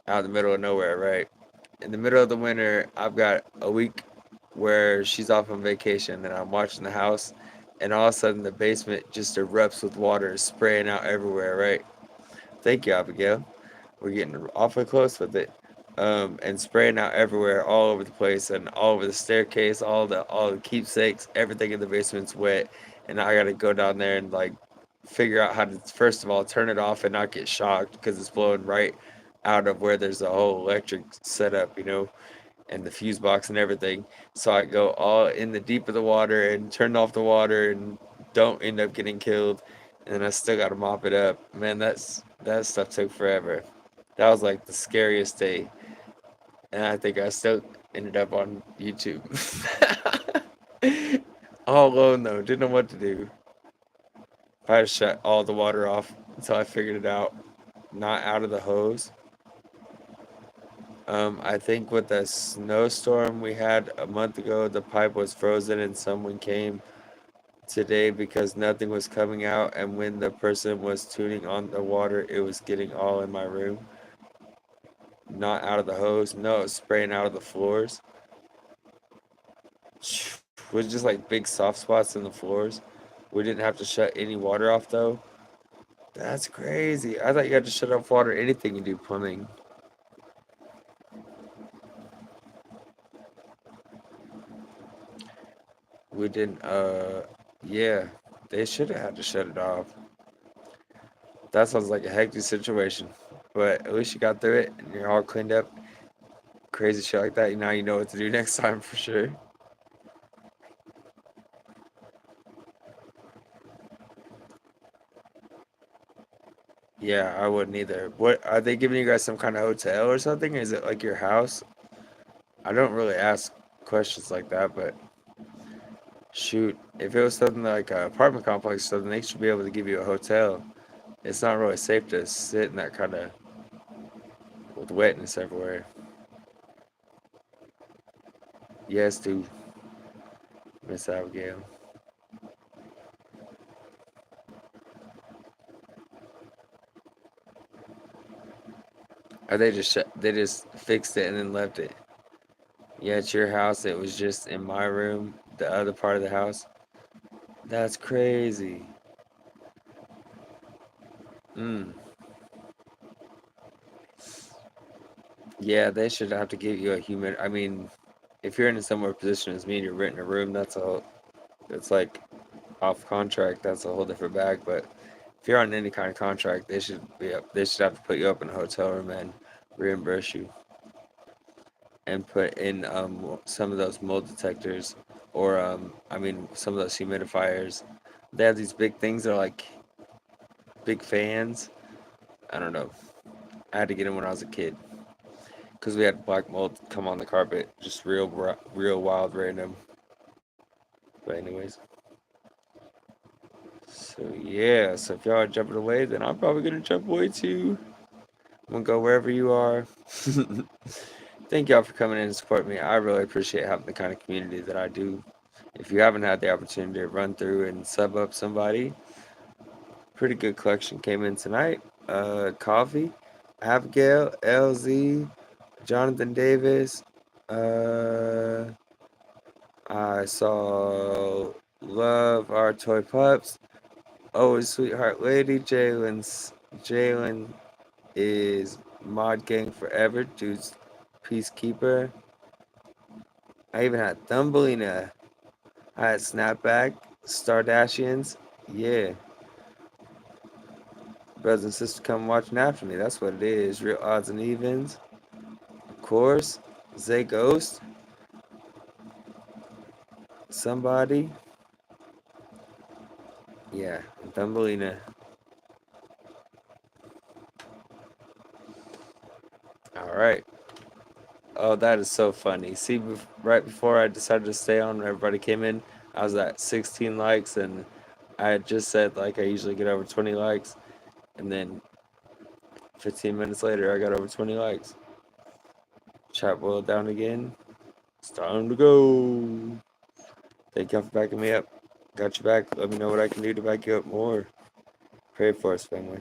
A: out in the middle of nowhere, right? In the middle of the winter, I've got a week where she's off on vacation and I'm watching the house, and all of a sudden the basement just erupts with water spraying out everywhere, right? Thank you, Abigail. We're getting awfully close with it. And spraying out everywhere, all over the place, and all over the staircase, all the keepsakes, everything in the basement's wet, and I gotta go down there and like figure out how to first of all turn it off and not get shocked because it's blowing right out of where there's a whole electric setup, and the fuse box and everything. So I go all in the deep of the water and turn off the water and don't end up getting killed, and I still gotta mop it up. Man, that stuff took forever. That was like the scariest day, and I think I still ended up on YouTube. All alone though, didn't know what to do. I had to shut all the water off until I figured it out. Not out of the hose. I think with the snowstorm we had a month ago, the pipe was frozen and someone came today because nothing was coming out. And when the person was tuning on the water, it was getting all in my room. Not out of the hose. No, it was spraying out of the floors. with just like big soft spots in the floors. We didn't have to shut any water off though. That's crazy. I thought you had to shut off water anything you do plumbing. We didn't. Yeah, they should have had to shut it off. That sounds like a hectic situation, but at least you got through it and you're all cleaned up. Crazy shit like that. Now you know what to do next time for sure. Yeah, I wouldn't either. What are they giving you guys some kind of hotel or something? Is it like your house? I don't really ask questions like that, but shoot, if it was something like an apartment complex, so then they should be able to give you a hotel. It's not really safe to sit in that kind of with wetness everywhere. Yes, do Miss Abigail. Or they just fixed it and then left it. Yeah, it's your house. It was just in my room, the other part of the house. That's crazy. Mm. Yeah, they should have to give you a human. I mean, if you're in a similar position as me and you're renting a room, it's like off contract. That's a whole different bag. But if you're on any kind of contract, they should have to put you up in a hotel room and reimburse you and put in some of those mold detectors or I mean some of those humidifiers. They have these big things. They're like big fans. I don't know. I had to get them when I was a kid because we had black mold come on the carpet, just real wild, random. But anyways, so yeah. So if y'all are jumping away, then I'm probably gonna jump away too. I'm gonna go wherever you are. Thank y'all for coming in and supporting me. I really appreciate having the kind of community that I do. If you haven't had the opportunity to run through and sub up somebody, pretty good collection came in tonight. Coffee, Abigail, LZ, Jonathan Davis. Uh, I saw Love Our Toy Pups. Always Sweetheart Lady. Jalen is Mod Gang Forever. Dude's Peacekeeper. I even had Thumbelina. I had Snapback, Stardashians. Yeah. Brothers and sisters come watching after me. That's what it is. Real odds and evens. Of course. Zay Ghost. Somebody. Yeah. Thumbelina. All right. Oh, that is so funny. See, right before I decided to stay on, when everybody came in, I was at 16 likes, and I had just said like I usually get over 20 likes, and then 15 minutes later, I got over 20 likes. Chat boiled down again. It's time to go. Thank y'all for backing me up. Got you back. Let me know what I can do to back you up more. Pray for us, family.